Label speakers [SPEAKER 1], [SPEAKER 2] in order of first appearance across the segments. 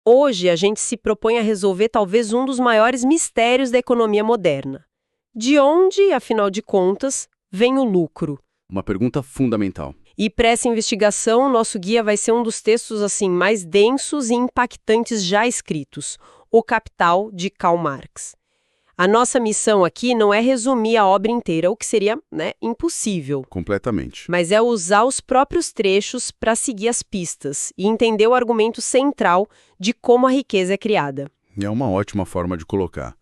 [SPEAKER 1] Hoje, a gente se propõe a resolver talvez um dos maiores mistérios da economia moderna. De onde, afinal de contas, vem o lucro?
[SPEAKER 2] Uma pergunta fundamental.
[SPEAKER 1] E para essa investigação, nosso guia vai ser um dos textos assim mais densos e impactantes já escritos, O Capital, de Karl Marx. A nossa missão aqui não é resumir a obra inteira, o que seria, impossível.
[SPEAKER 2] Completamente.
[SPEAKER 1] Mas é usar os próprios trechos para seguir as pistas e entender o argumento central de como a riqueza é criada.
[SPEAKER 2] É uma ótima forma de colocar.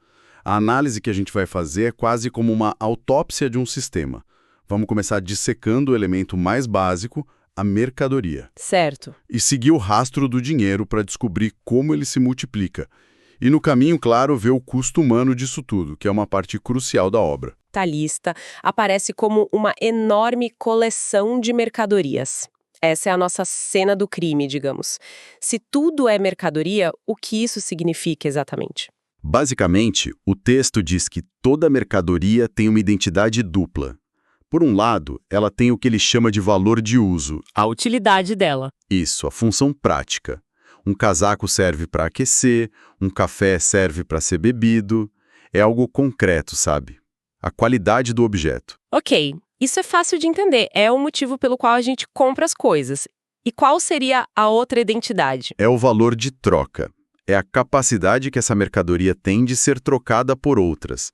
[SPEAKER 2] A análise que a gente vai fazer é quase como uma autópsia de um sistema. Vamos começar dissecando o elemento mais básico, a mercadoria.
[SPEAKER 1] Certo.
[SPEAKER 2] E seguir o rastro do dinheiro para descobrir como ele se multiplica. E no caminho, claro, ver o custo humano disso tudo, que é uma parte crucial da obra.
[SPEAKER 1] A lista aparece como uma enorme coleção de mercadorias. Essa é a nossa cena do crime, digamos. Se tudo é mercadoria, o que isso significa exatamente?
[SPEAKER 2] Basicamente, o texto diz que toda mercadoria tem uma identidade dupla. Por um lado, ela tem o que ele chama de valor de uso.
[SPEAKER 1] A utilidade dela.
[SPEAKER 2] Isso, a função prática. Um casaco serve para aquecer, um café serve para ser bebido. É algo concreto, sabe? A qualidade do objeto.
[SPEAKER 1] Ok, isso é fácil de entender. É o motivo pelo qual a gente compra as coisas. E qual seria a outra identidade?
[SPEAKER 2] É o valor de troca. É a capacidade que essa mercadoria tem de ser trocada por outras.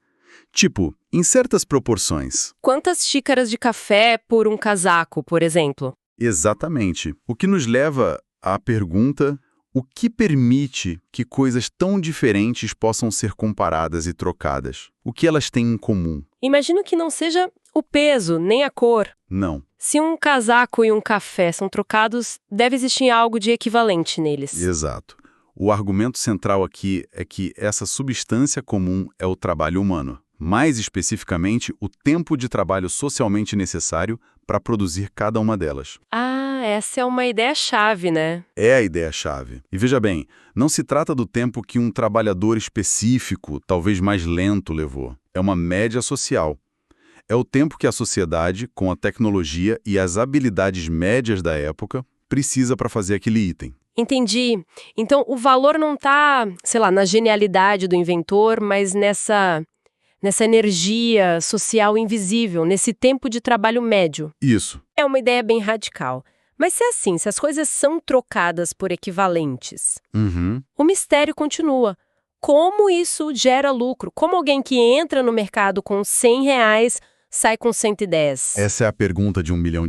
[SPEAKER 2] Tipo, em certas proporções.
[SPEAKER 1] Quantas xícaras de café por um casaco, por exemplo?
[SPEAKER 2] Exatamente. O que nos leva à pergunta: o que permite que coisas tão diferentes possam ser comparadas e trocadas? O que elas têm em comum?
[SPEAKER 1] Imagino que não seja o peso, nem a cor.
[SPEAKER 2] Não.
[SPEAKER 1] Se um casaco e um café são trocados, deve existir algo de equivalente neles.
[SPEAKER 2] Exato. O argumento central aqui é que essa substância comum é o trabalho humano. Mais especificamente, o tempo de trabalho socialmente necessário para produzir cada uma delas.
[SPEAKER 1] Ah, essa é uma ideia-chave, né?
[SPEAKER 2] É a ideia-chave. E veja bem, não se trata do tempo que um trabalhador específico, talvez mais lento, levou. É uma média social. É o tempo que a sociedade, com a tecnologia e as habilidades médias da época, precisa para fazer aquele item.
[SPEAKER 1] Entendi. Então, o valor não está, na genialidade do inventor, mas nessa energia social invisível, nesse tempo de trabalho médio.
[SPEAKER 2] Isso.
[SPEAKER 1] É uma ideia bem radical. Mas se as coisas são trocadas por equivalentes, o mistério continua. Como isso gera lucro? Como alguém que entra no mercado com R$ 100 sai com 110?
[SPEAKER 2] Essa é a pergunta de $1 milhão.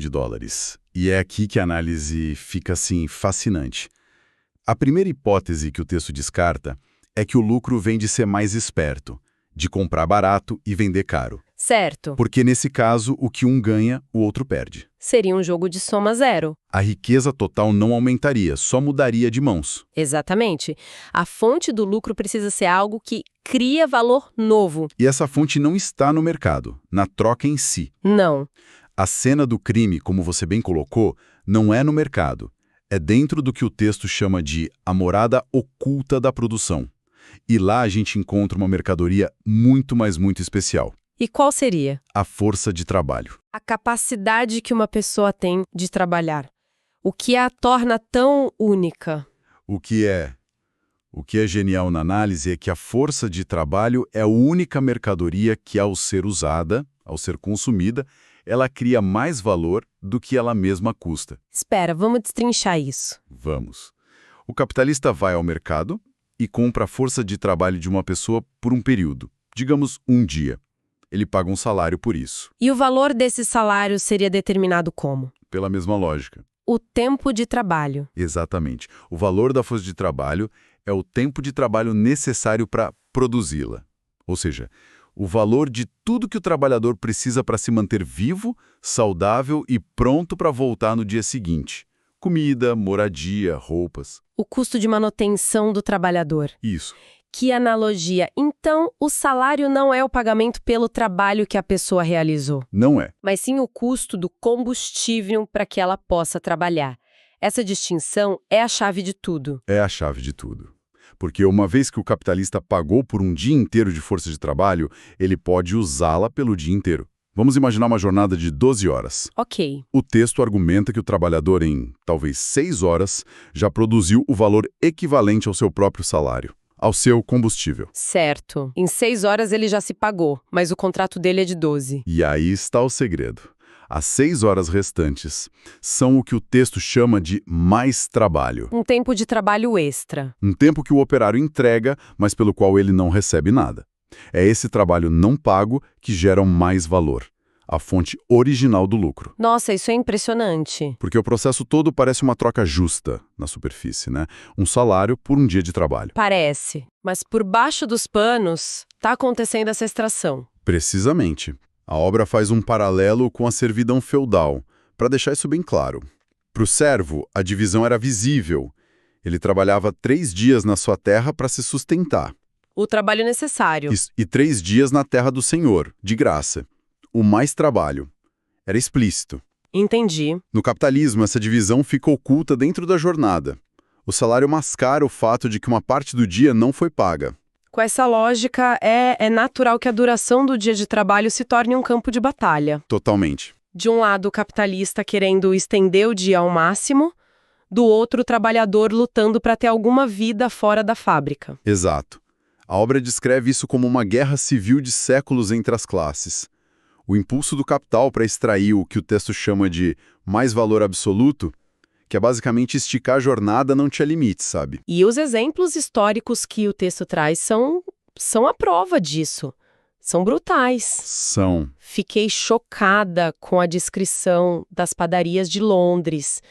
[SPEAKER 2] E é aqui que a análise fica, fascinante. A primeira hipótese que o texto descarta é que o lucro vem de ser mais esperto, de comprar barato e vender caro.
[SPEAKER 1] Certo.
[SPEAKER 2] Porque, nesse caso, o que um ganha, o outro perde.
[SPEAKER 1] Seria um jogo de soma zero.
[SPEAKER 2] A riqueza total não aumentaria, só mudaria de mãos.
[SPEAKER 1] Exatamente. A fonte do lucro precisa ser algo que cria valor novo.
[SPEAKER 2] E essa fonte não está no mercado, na troca em si.
[SPEAKER 1] Não.
[SPEAKER 2] A cena do crime, como você bem colocou, não é no mercado. É dentro do que o texto chama de a morada oculta da produção. E lá a gente encontra uma mercadoria muito, mas muito especial.
[SPEAKER 1] E qual seria?
[SPEAKER 2] A força de trabalho.
[SPEAKER 1] A capacidade que uma pessoa tem de trabalhar. O que a torna tão única?
[SPEAKER 2] O que é genial na análise é que a força de trabalho é a única mercadoria que, ao ser usada, ao ser consumida, ela cria mais valor do que ela mesma custa.
[SPEAKER 1] Espera, vamos destrinchar isso.
[SPEAKER 2] Vamos. O capitalista vai ao mercado e compra a força de trabalho de uma pessoa por um período, digamos um dia. Ele paga um salário por isso.
[SPEAKER 1] E o valor desse salário seria determinado como?
[SPEAKER 2] Pela mesma lógica.
[SPEAKER 1] O tempo de trabalho.
[SPEAKER 2] Exatamente. O valor da força de trabalho é o tempo de trabalho necessário para produzi-la. Ou seja, o valor de tudo que o trabalhador precisa para se manter vivo, saudável e pronto para voltar no dia seguinte. Comida, moradia, roupas.
[SPEAKER 1] O custo de manutenção do trabalhador.
[SPEAKER 2] Isso.
[SPEAKER 1] Que analogia. Então, o salário não é o pagamento pelo trabalho que a pessoa realizou.
[SPEAKER 2] Não é.
[SPEAKER 1] Mas sim o custo do combustível para que ela possa trabalhar. Essa distinção é a chave de tudo.
[SPEAKER 2] É a chave de tudo. Porque uma vez que o capitalista pagou por um dia inteiro de força de trabalho, ele pode usá-la pelo dia inteiro. Vamos imaginar uma jornada de 12 horas.
[SPEAKER 1] Ok.
[SPEAKER 2] O texto argumenta que o trabalhador, em talvez 6 horas, já produziu o valor equivalente ao seu próprio salário, ao seu combustível.
[SPEAKER 1] Certo. Em 6 horas ele já se pagou, mas o contrato dele é de 12.
[SPEAKER 2] E aí está o segredo. As 6 horas restantes são o que o texto chama de mais trabalho.
[SPEAKER 1] Um tempo de trabalho extra.
[SPEAKER 2] Um tempo que o operário entrega, mas pelo qual ele não recebe nada. É esse trabalho não pago que gera mais valor, a fonte original do lucro.
[SPEAKER 1] Nossa, isso é impressionante.
[SPEAKER 2] Porque o processo todo parece uma troca justa na superfície, né? Um salário por um dia de trabalho.
[SPEAKER 1] Parece. Mas por baixo dos panos, está acontecendo essa extração.
[SPEAKER 2] Precisamente. A obra faz um paralelo com a servidão feudal, para deixar isso bem claro. Para o servo, a divisão era visível. Ele trabalhava 3 dias na sua terra para se sustentar.
[SPEAKER 1] O trabalho necessário.
[SPEAKER 2] E 3 dias na terra do Senhor, de graça. O mais trabalho. Era explícito.
[SPEAKER 1] Entendi.
[SPEAKER 2] No capitalismo, essa divisão fica oculta dentro da jornada. O salário mascara o fato de que uma parte do dia não foi paga.
[SPEAKER 1] Com essa lógica, é natural que a duração do dia de trabalho se torne um campo de batalha.
[SPEAKER 2] Totalmente.
[SPEAKER 1] De um lado, o capitalista querendo estender o dia ao máximo, do outro, o trabalhador lutando para ter alguma vida fora da fábrica.
[SPEAKER 2] Exato. A obra descreve isso como uma guerra civil de séculos entre as classes. O impulso do capital para extrair o que o texto chama de mais valor absoluto, que é basicamente esticar a jornada, não tinha limite, sabe?
[SPEAKER 1] E os exemplos históricos que o texto traz são a prova disso. São brutais.
[SPEAKER 2] São.
[SPEAKER 1] Fiquei chocada com a descrição das padarias de Londres.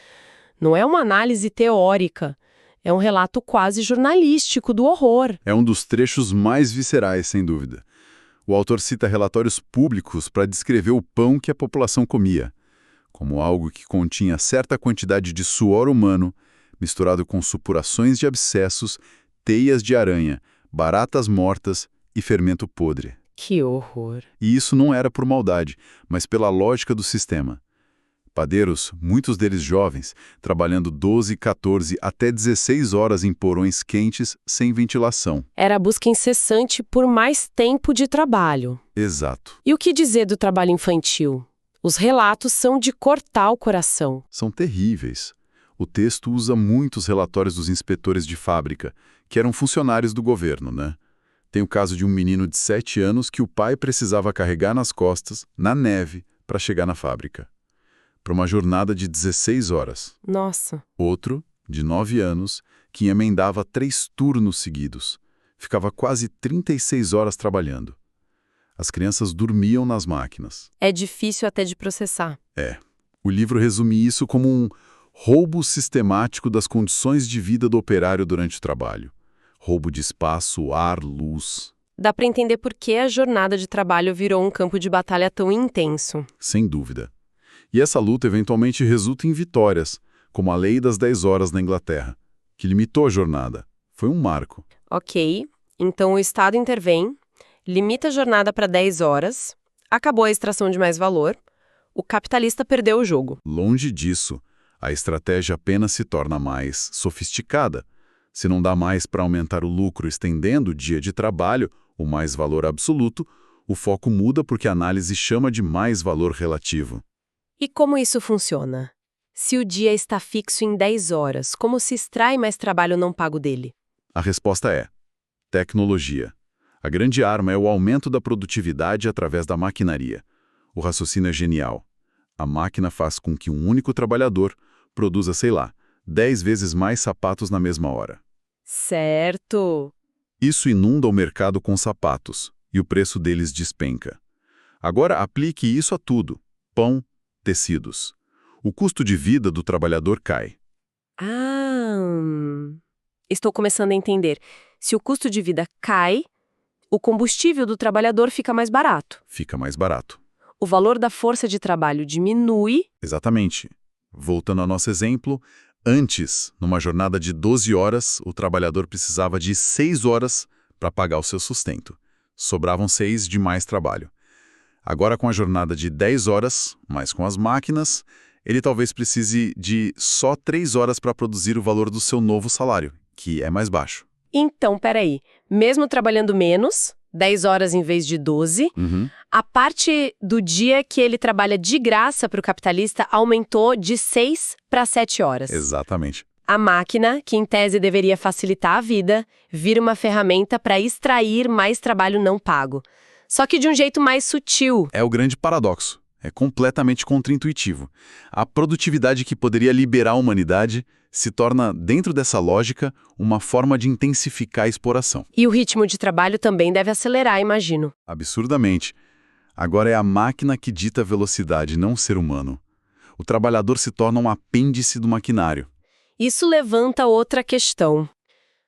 [SPEAKER 1] Não é uma análise teórica. É um relato quase jornalístico do horror.
[SPEAKER 2] É um dos trechos mais viscerais, sem dúvida. O autor cita relatórios públicos para descrever o pão que a população comia, como algo que continha certa quantidade de suor humano, misturado com supurações de abscessos, teias de aranha, baratas mortas e fermento podre.
[SPEAKER 1] Que horror.
[SPEAKER 2] E isso não era por maldade, mas pela lógica do sistema. Padeiros, muitos deles jovens, trabalhando 12, 14 até 16 horas em porões quentes, sem ventilação.
[SPEAKER 1] Era a busca incessante por mais tempo de trabalho.
[SPEAKER 2] Exato.
[SPEAKER 1] E o que dizer do trabalho infantil? Os relatos são de cortar o coração.
[SPEAKER 2] São terríveis. O texto usa muitos relatórios dos inspetores de fábrica, que eram funcionários do governo, né? Tem o caso de um menino de 7 anos que o pai precisava carregar nas costas, na neve, para chegar na fábrica. Para uma jornada de 16 horas.
[SPEAKER 1] Nossa.
[SPEAKER 2] Outro, de 9 anos, que emendava 3 turnos seguidos. Ficava quase 36 horas trabalhando. As crianças dormiam nas máquinas.
[SPEAKER 1] É difícil até de processar.
[SPEAKER 2] É. O livro resume isso como um roubo sistemático das condições de vida do operário durante o trabalho. Roubo de espaço, ar, luz.
[SPEAKER 1] Dá para entender por que a jornada de trabalho virou um campo de batalha tão intenso.
[SPEAKER 2] Sem dúvida. E essa luta eventualmente resulta em vitórias, como a Lei das 10 horas na Inglaterra, que limitou a jornada. Foi um marco.
[SPEAKER 1] Ok, então o Estado intervém, limita a jornada para 10 horas, acabou a extração de mais valor, o capitalista perdeu o jogo.
[SPEAKER 2] Longe disso, a estratégia apenas se torna mais sofisticada. Se não dá mais para aumentar o lucro estendendo o dia de trabalho, o mais valor absoluto, o foco muda porque a análise chama de mais valor relativo.
[SPEAKER 1] E como isso funciona? Se o dia está fixo em 10 horas, como se extrai mais trabalho não pago dele?
[SPEAKER 2] A resposta é tecnologia. A grande arma é o aumento da produtividade através da maquinaria. O raciocínio é genial. A máquina faz com que um único trabalhador produza, 10 vezes mais sapatos na mesma hora.
[SPEAKER 1] Certo.
[SPEAKER 2] Isso inunda o mercado com sapatos, e o preço deles despenca. Agora aplique isso a tudo. Pão, tecidos. O custo de vida do trabalhador cai.
[SPEAKER 1] Estou começando a entender. Se o custo de vida cai, o combustível do trabalhador fica mais barato.
[SPEAKER 2] Fica mais barato.
[SPEAKER 1] O valor da força de trabalho diminui.
[SPEAKER 2] Exatamente. Voltando ao nosso exemplo, antes, numa jornada de 12 horas, o trabalhador precisava de 6 horas para pagar o seu sustento. Sobravam 6 de mais trabalho. Agora, com a jornada de 10 horas, mas com as máquinas, ele talvez precise de só 3 horas para produzir o valor do seu novo salário, que é mais baixo.
[SPEAKER 1] Então, peraí. Mesmo trabalhando menos, 10 horas em vez de 12. A parte do dia que ele trabalha de graça para o capitalista aumentou de 6 para 7 horas.
[SPEAKER 2] Exatamente.
[SPEAKER 1] A máquina, que em tese deveria facilitar a vida, vira uma ferramenta para extrair mais trabalho não pago. Só que de um jeito mais sutil.
[SPEAKER 2] É o grande paradoxo. É completamente contraintuitivo. A produtividade que poderia liberar a humanidade se torna, dentro dessa lógica, uma forma de intensificar a exploração.
[SPEAKER 1] E o ritmo de trabalho também deve acelerar, imagino.
[SPEAKER 2] Absurdamente. Agora é a máquina que dita a velocidade, não o ser humano. O trabalhador se torna um apêndice do maquinário.
[SPEAKER 1] Isso levanta outra questão.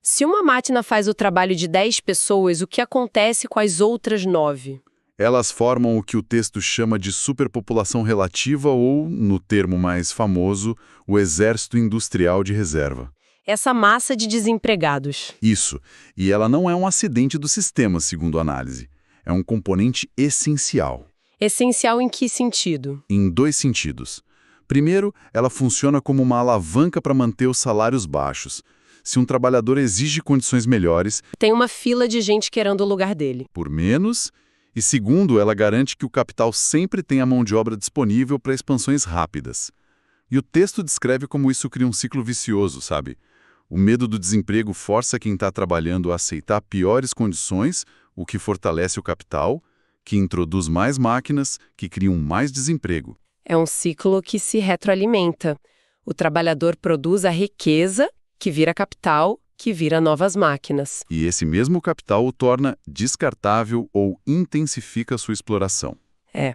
[SPEAKER 1] Se uma máquina faz o trabalho de 10 pessoas, o que acontece com as outras 9?
[SPEAKER 2] Elas formam o que o texto chama de superpopulação relativa ou, no termo mais famoso, o exército industrial de reserva.
[SPEAKER 1] Essa massa de desempregados.
[SPEAKER 2] Isso. E ela não é um acidente do sistema, segundo a análise. É um componente essencial.
[SPEAKER 1] Essencial em que sentido?
[SPEAKER 2] Em 2 sentidos. Primeiro, ela funciona como uma alavanca para manter os salários baixos. Se um trabalhador exige condições melhores,
[SPEAKER 1] Tem uma fila de gente querendo o lugar dele.
[SPEAKER 2] por menos. E segundo, ela garante que o capital sempre tem a mão de obra disponível para expansões rápidas. E o texto descreve como isso cria um ciclo vicioso, sabe? O medo do desemprego força quem está trabalhando a aceitar piores condições, o que fortalece o capital, que introduz mais máquinas, que criam mais desemprego.
[SPEAKER 1] É um ciclo que se retroalimenta. O trabalhador produz a riqueza, que vira capital, que vira novas máquinas.
[SPEAKER 2] E esse mesmo capital o torna descartável ou intensifica sua exploração.
[SPEAKER 1] É.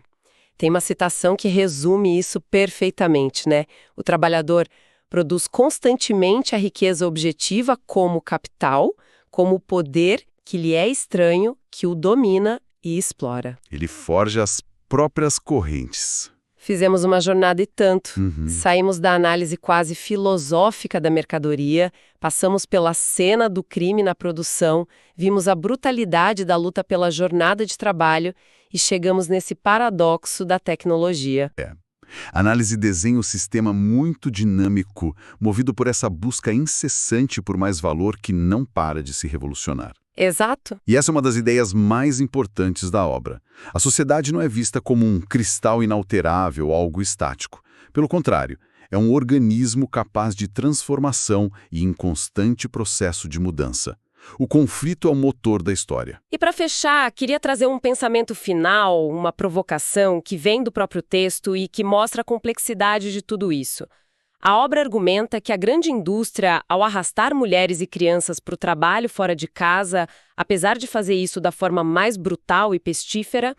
[SPEAKER 1] Tem uma citação que resume isso perfeitamente, né? O trabalhador produz constantemente a riqueza objetiva como capital, como o poder que lhe é estranho, que o domina e explora.
[SPEAKER 2] Ele forja as próprias correntes.
[SPEAKER 1] Fizemos uma jornada e tanto.
[SPEAKER 2] Uhum.
[SPEAKER 1] Saímos da análise quase filosófica da mercadoria, passamos pela cena do crime na produção, vimos a brutalidade da luta pela jornada de trabalho e chegamos nesse paradoxo da tecnologia.
[SPEAKER 2] A análise desenha um sistema muito dinâmico, movido por essa busca incessante por mais valor que não para de se revolucionar.
[SPEAKER 1] Exato.
[SPEAKER 2] E essa é uma das ideias mais importantes da obra. A sociedade não é vista como um cristal inalterável ou algo estático. Pelo contrário, é um organismo capaz de transformação e em constante processo de mudança. O conflito é o motor da história.
[SPEAKER 1] E para fechar, queria trazer um pensamento final, uma provocação que vem do próprio texto e que mostra a complexidade de tudo isso. A obra argumenta que a grande indústria, ao arrastar mulheres e crianças para o trabalho fora de casa, apesar de fazer isso da forma mais brutal e pestífera,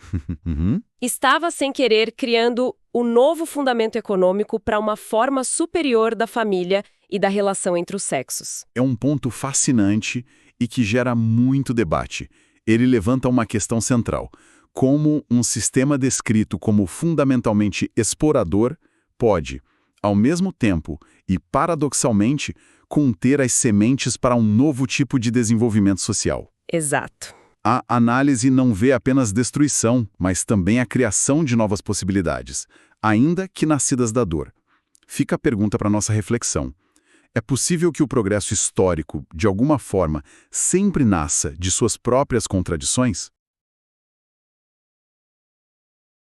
[SPEAKER 1] estava, sem querer, criando o novo fundamento econômico para uma forma superior da família e da relação entre os sexos.
[SPEAKER 2] É um ponto fascinante e que gera muito debate. Ele levanta uma questão central: como um sistema descrito como fundamentalmente explorador pode, ao mesmo tempo e paradoxalmente, conter as sementes para um novo tipo de desenvolvimento social.
[SPEAKER 1] Exato.
[SPEAKER 2] A análise não vê apenas destruição, mas também a criação de novas possibilidades, ainda que nascidas da dor. Fica a pergunta para nossa reflexão. É possível que o progresso histórico, de alguma forma, sempre nasça de suas próprias contradições?